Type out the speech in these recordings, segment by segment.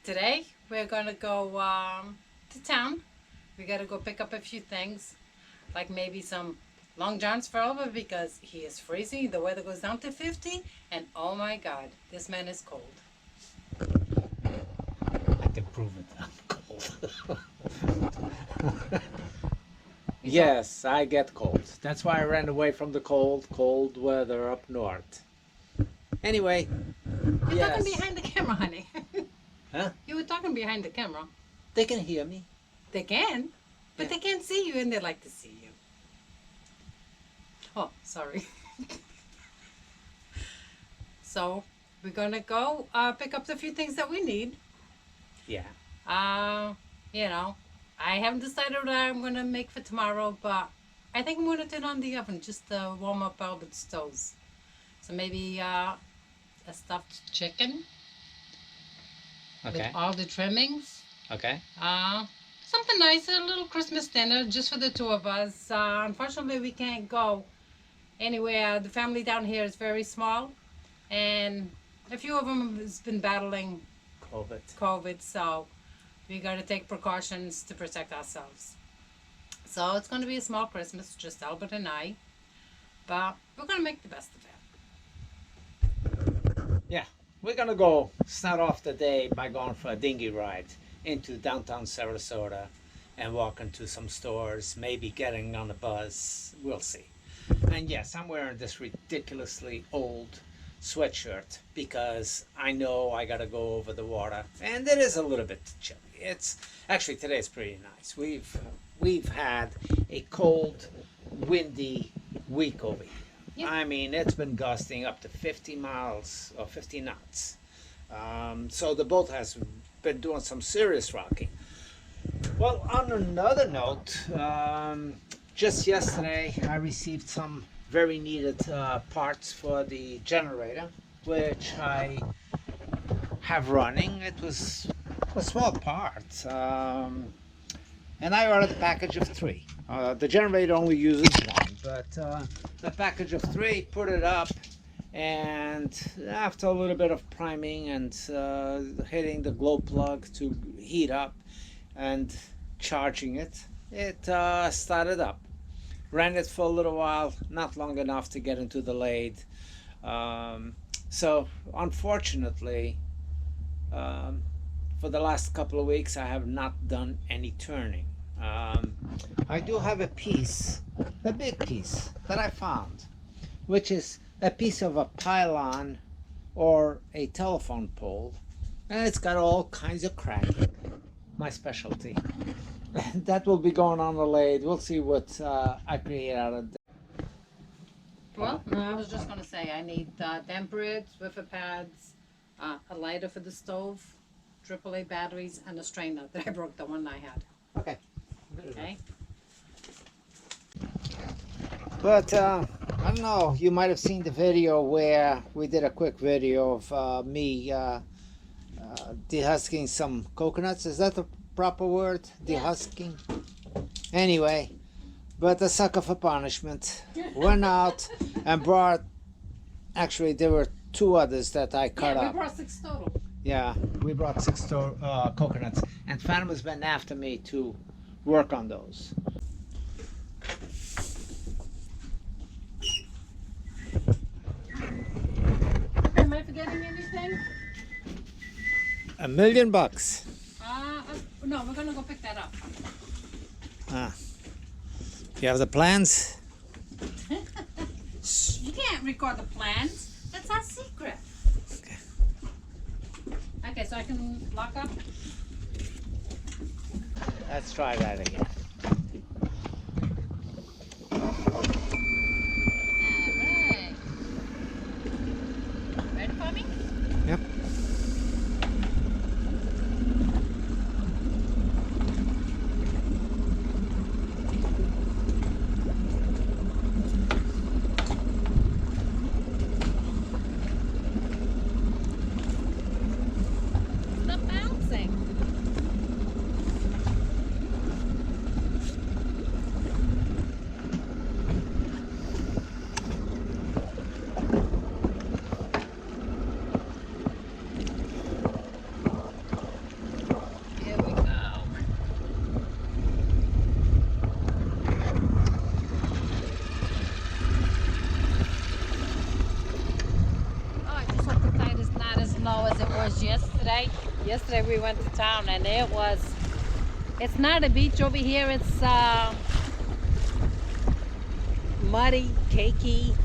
Today we're gonna go to town. We gotta go pick up a few things, like maybe some long johns for Oliver because he is freezing. The weather goes down to 50, and oh my God, this man is cold. I can prove it. I'm cold. Yes, I get cold. That's why I ran away from the cold weather up north. Anyway, You're yes. talking behind the camera, honey. Huh? You were talking behind the camera. They can hear me. They can, but Yeah. they can't see you, and they like to see you. Oh, sorry. So we're gonna go pick up the few things that we need. Yeah. You know, I haven't decided what I'm gonna make for tomorrow, but I think I'm gonna turn on the oven just to warm up Albert's toes. So maybe a stuffed chicken with Okay. all the trimmings. Okay. Something nice, a little Christmas dinner just for the two of us. Unfortunately, we can't go anywhere. The family down here is very small, and a few of them has been battling COVID, so we got to take precautions to protect ourselves. So it's going to be a small Christmas, just Albert and I, but we're going to make the best of it. Yeah. We're gonna go start off the day by going for a dinghy ride into downtown Sarasota and walking to some stores, maybe getting on a bus. We'll see. And yes, I'm wearing this ridiculously old sweatshirt because I know I gotta go over the water, and it is a little bit chilly. It's actually today's pretty nice. We've had a cold, windy week over here. Yep. I mean, it's been gusting up to 50 miles or 50 knots. So the boat has been doing some serious rocking. Well, on another note, just yesterday I received some very needed parts for the generator, which I have running. It was a small part, and I ordered a package of 3. The generator only uses 1, but the package of 3, put it up, and after a little bit of priming and hitting the glow plug to heat up and charging it, it started up. Ran it for a little while, not long enough to get into the lathe. So unfortunately, for the last couple of weeks I have not done any turning. I do have a big piece that I found, which is a piece of a pylon or a telephone pole, and it's got all kinds of cracking. My specialty. That will be going on the lathe. We'll see what I create out of that. Well, no, I was just going to say I need damper Swiffer pads, a lighter for the stove, AAA batteries, and a strainer that I broke the one I had. Okay. Okay. But I don't know, you might have seen the video where we did a quick video of me dehusking some coconuts. Is that the proper word? Dehusking? Anyway, but a sucker for punishment. Went out and brought, actually there were 2 others that I cut Yeah, we up. brought 6 total. Yeah, we brought 6 coconuts, and Fatima's been after me to work on those. Am I forgetting anything? $1 million. No, we're gonna go pick that up. You have the plans? You can't record the plans. That's our secret. Okay. Okay, so I can lock up. Let's try that again. Alright. Ready for me? Yep. Stop bouncing. Yesterday we went to town and it's not a beach over here, it's muddy, cakey,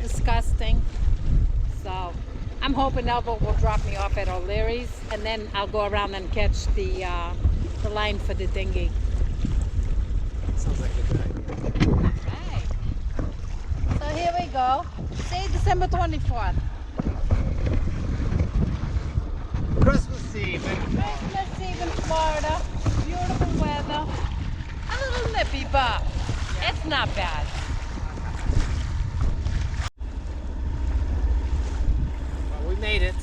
disgusting. So I'm hoping Elbow will drop me off at O'Leary's and then I'll go around and catch the line for the dinghy. Sounds like a good idea. Right. So here we go. See, December 24th. Christmas Eve. Christmas Eve in Florida. Beautiful weather. A little nippy, but it's not bad. Well, we made it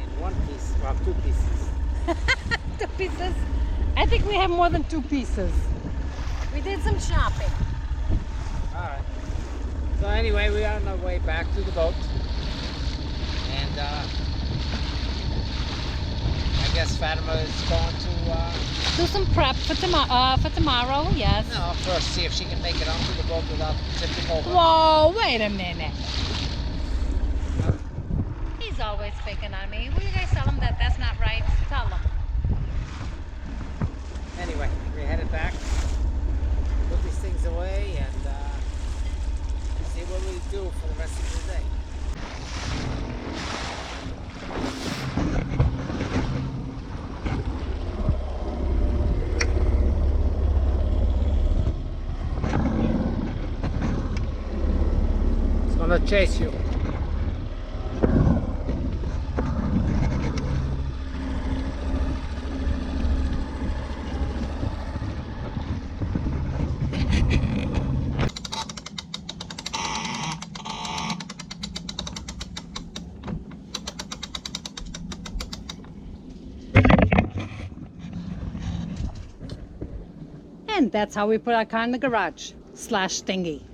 in one piece, well, two pieces. 2 pieces. I think we have more than 2 pieces. We did some shopping. All right. So anyway, we are on our way back to the boat, and I guess Fatima is going to. Do some prep for tomorrow, yes. No, first see if she can make it onto the boat without tipping over. Whoa, wait a minute. He's always picking on me. Will you guys tell him that that's not right? Tell him. Anyway, we headed back, put these things away, and see what we do for the rest of the day. It's gonna chase you. And that's how we put our car in the garage / dinghy.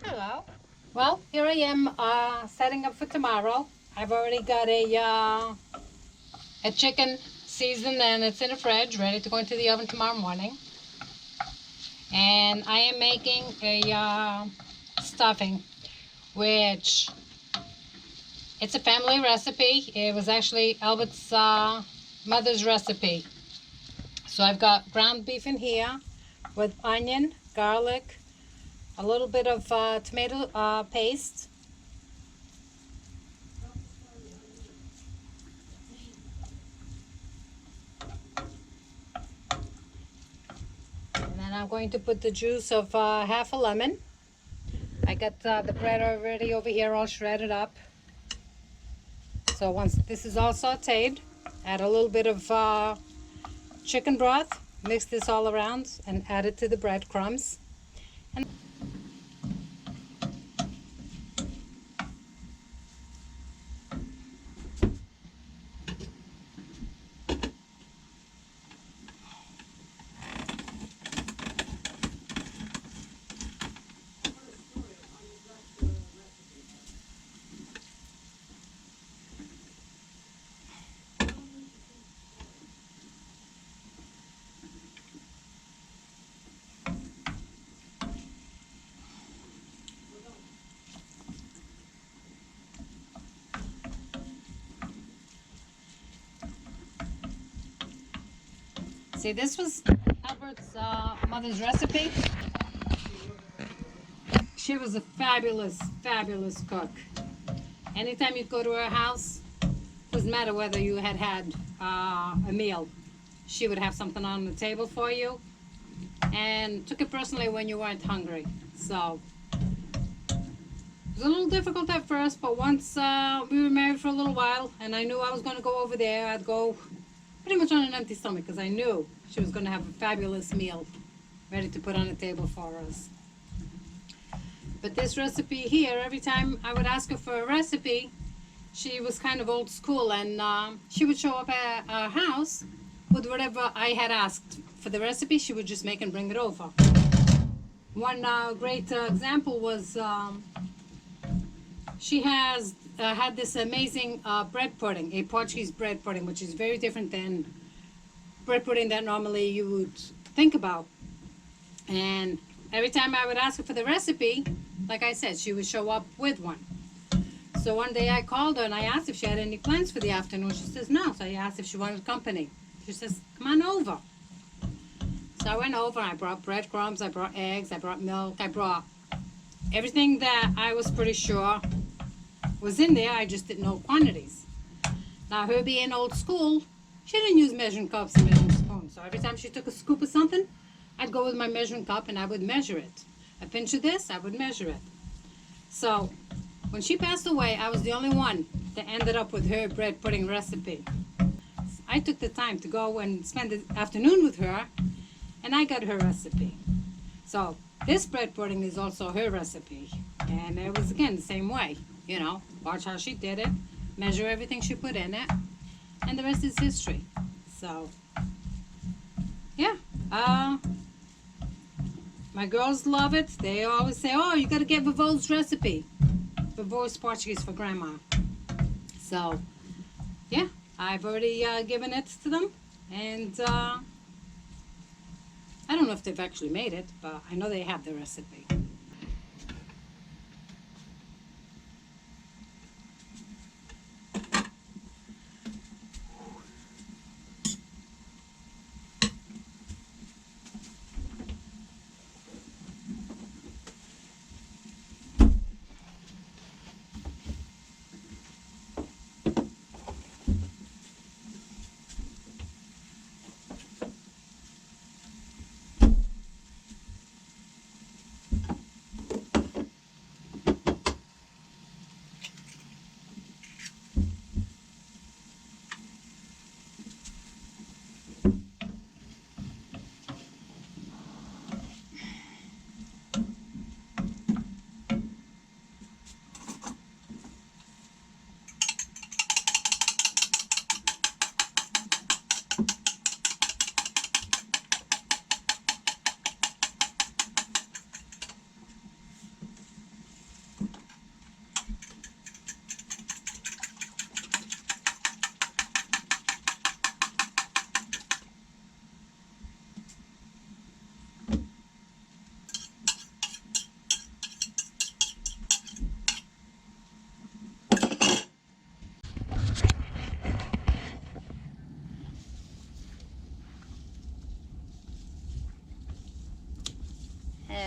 Hello. Well, here I am setting up for tomorrow. I've already got a chicken seasoned and it's in the fridge, ready to go into the oven tomorrow morning. And I am making a stuffing, which it's a family recipe. It was actually Albert's mother's recipe. So I've got ground beef in here with onion, garlic, a little bit of tomato paste, and then I'm going to put the juice of half a lemon. I got the bread already over here all shredded up. So once this is all sauteed, add a little bit of chicken broth, mix this all around and add it to the breadcrumbs. And see, this was Albert's mother's recipe. She was a fabulous, fabulous cook. Anytime you go to her house, doesn't matter whether you had a meal, she would have something on the table for you, and took it personally when you weren't hungry. So it was a little difficult at first, but once we were married for a little while and I knew I was going to go over there, I'd go pretty much on an empty stomach because I knew she was going to have a fabulous meal ready to put on the table for us. But this recipe here, every time I would ask her for a recipe, she was kind of old school, and she would show up at our house with whatever I had asked for the recipe. She would just make and bring it over. One great example was she has had this amazing bread pudding, a Portuguese bread pudding, which is very different than bread pudding that normally you would think about. And every time I would ask her for the recipe, like I said, she would show up with one. So one day I called her and I asked if she had any plans for the afternoon. She says no. So I asked if she wanted company. She says, come on over. So I went over and I brought breadcrumbs, I brought eggs, I brought milk, I brought everything that I was pretty sure was in there. I just didn't know quantities. Now, her being old school, she didn't use measuring cups and measuring spoons. So every time she took a scoop of something, I'd go with my measuring cup and I would measure it. A pinch of this, I would measure it. So when she passed away, I was the only one that ended up with her bread pudding recipe. I took the time to go and spend the afternoon with her, and I got her recipe. So this bread pudding is also her recipe. And it was, again, the same way. You know, watch how she did it, measure everything she put in it, and the rest is history. So, yeah. My girls love it. They always say, oh, you got to get Vivo's recipe. Vivo's Portuguese for grandma. So, yeah, I've already given it to them. And I don't know if they've actually made it, but I know they have the recipe.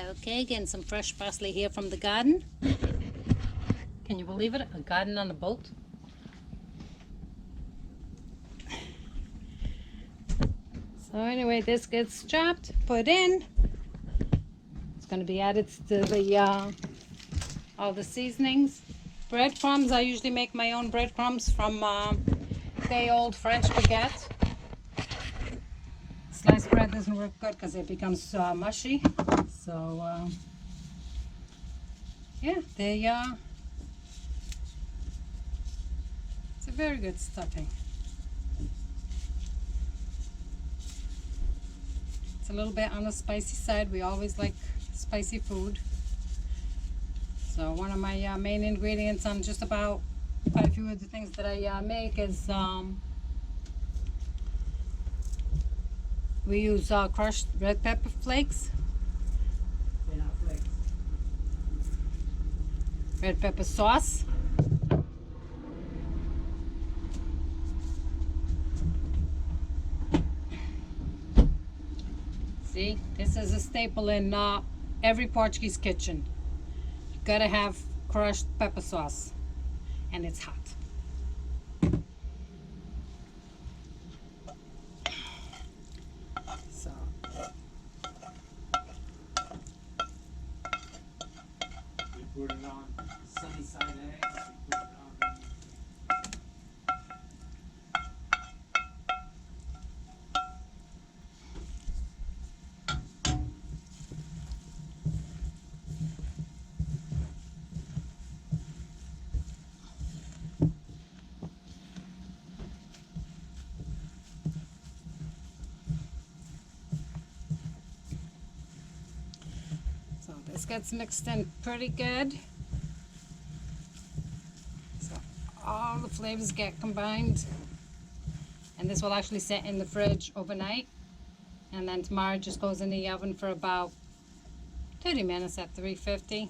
Okay, getting some fresh parsley here from the garden. Can you believe it? A garden on a boat? So anyway, this gets chopped, put in. It's going to be added to the all the seasonings. Breadcrumbs, I usually make my own breadcrumbs from day old French baguette. Sliced bread doesn't work good because it becomes mushy. So yeah, it's a very good stuffing. It's a little bit on the spicy side. We always like spicy food. So one of my main ingredients on just about quite a few of the things that I make is we use crushed red pepper flakes. They're not flakes. Red pepper sauce. See, this is a staple in every Portuguese kitchen. You gotta have crushed pepper sauce, and it's hot. So, We put it on sunny side eggs. We put it on. so this gets mixed in pretty good. So all the flavors get combined. And this will actually sit in the fridge overnight. And then tomorrow it just goes in the oven for about 30 minutes at 350.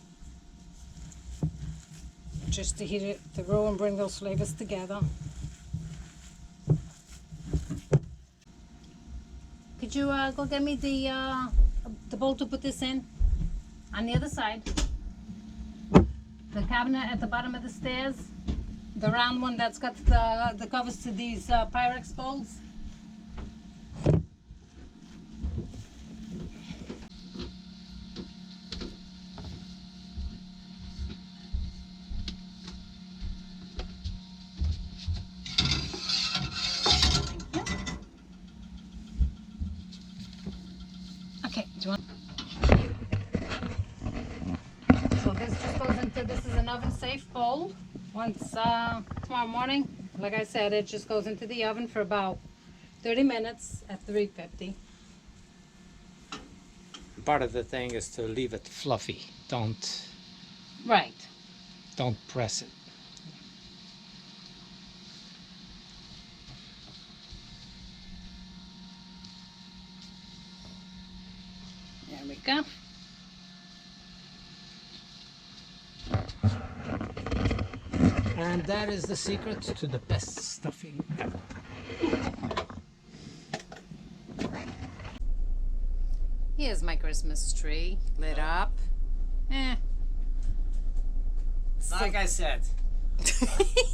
Just to heat it through and bring those flavors together. Could you go get me the bowl to put this in? On the other side. The cabinet at the bottom of the stairs. The round one that's got the covers to these Pyrex bowls. Okay, do you want? So this just goes into, this is an oven safe bowl. Once tomorrow morning, like I said, it just goes into the oven for about 30 minutes at 350. Part of the thing is to leave it fluffy. Don't press it. There we go. And that is the secret to the best stuffing ever. Here's my Christmas tree lit up. Like I said,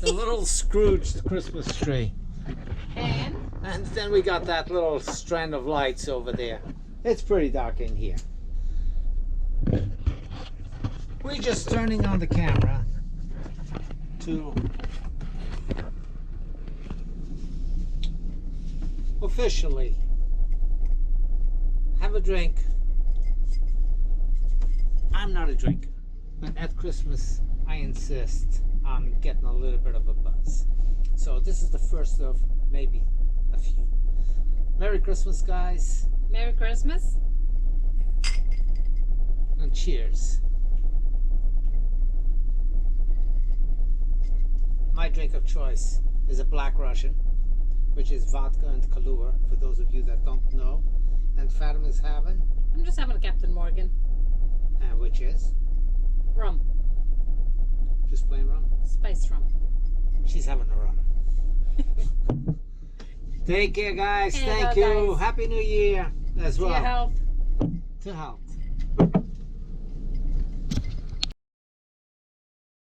the little Scrooge Christmas tree. And then we got that little strand of lights over there. It's pretty dark in here. We're just turning on the camera to officially have a drink. I'm not a drinker, but at Christmas I insist on getting a little bit of a buzz. So this is the first of maybe a few. Merry Christmas, guys. Merry Christmas. And cheers. My drink of choice is a Black Russian, which is vodka and Kahlua, for those of you that don't know. And Fatima's having? I'm just having a Captain Morgan. And which is? Rum. Just plain rum? Spice rum. She's having a rum. Take care, guys. Hey, Thank you. guys. Happy New Year as well. To your health. To health.